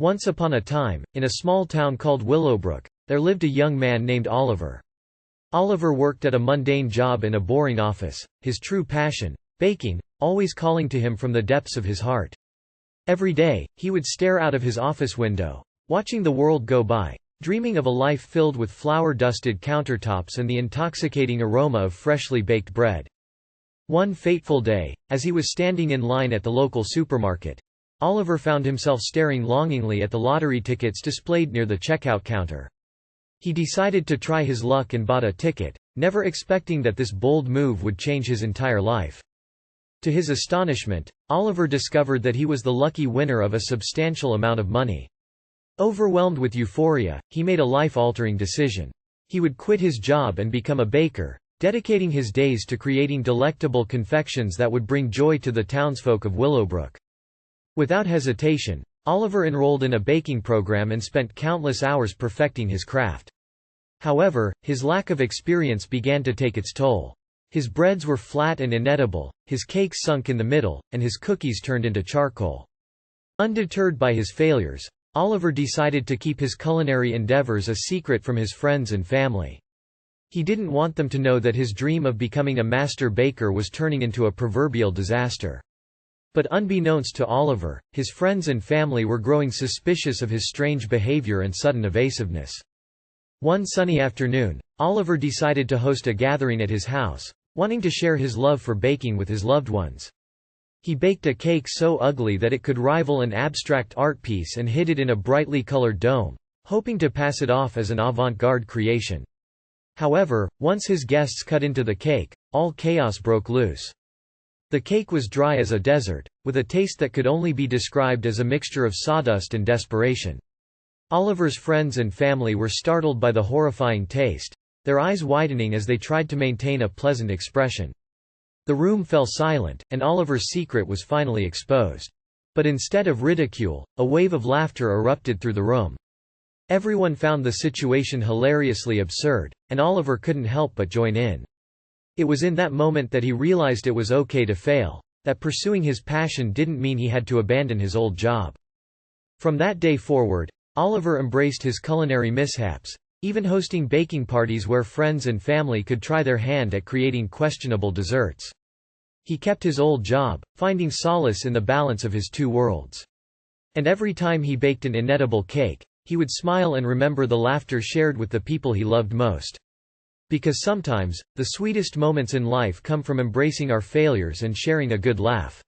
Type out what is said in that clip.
Once upon a time, in a small town called Willowbrook, there lived a young man named Oliver. Oliver worked at a mundane job in a boring office, his true passion, baking, always calling to him from the depths of his heart. Every day, he would stare out of his office window, watching the world go by, dreaming of a life filled with flour-dusted countertops and the intoxicating aroma of freshly baked bread. One fateful day, as he was standing in line at the local supermarket, Oliver found himself staring longingly at the lottery tickets displayed near the checkout counter. He decided to try his luck and bought a ticket, never expecting that this bold move would change his entire life. To his astonishment, Oliver discovered that he was the lucky winner of a substantial amount of money. Overwhelmed with euphoria, he made a life-altering decision. He would quit his job and become a baker, dedicating his days to creating delectable confections that would bring joy to the townsfolk of Willowbrook. Without hesitation, Oliver enrolled in a baking program and spent countless hours perfecting his craft. However, his lack of experience began to take its toll. His breads were flat and inedible, his cakes sunk in the middle, and his cookies turned into charcoal. Undeterred by his failures, Oliver decided to keep his culinary endeavors a secret from his friends and family. He didn't want them to know that his dream of becoming a master baker was turning into a proverbial disaster. But unbeknownst to Oliver, his friends and family were growing suspicious of his strange behavior and sudden evasiveness. One sunny afternoon, Oliver decided to host a gathering at his house, wanting to share his love for baking with his loved ones. He baked a cake so ugly that it could rival an abstract art piece and hid it in a brightly colored dome, hoping to pass it off as an avant-garde creation. However, once his guests cut into the cake, all chaos broke loose. The cake was dry as a desert, with a taste that could only be described as a mixture of sawdust and desperation. Oliver's friends and family were startled by the horrifying taste, their eyes widening as they tried to maintain a pleasant expression. The room fell silent, and Oliver's secret was finally exposed. But instead of ridicule, a wave of laughter erupted through the room. Everyone found the situation hilariously absurd, and Oliver couldn't help but join in. It was in that moment that he realized it was okay to fail, that pursuing his passion didn't mean he had to abandon his old job. From that day forward, Oliver embraced his culinary mishaps, even hosting baking parties where friends and family could try their hand at creating questionable desserts. He kept his old job, finding solace in the balance of his two worlds. And every time he baked an inedible cake, he would smile and remember the laughter shared with the people he loved most. Because sometimes, the sweetest moments in life come from embracing our failures and sharing a good laugh.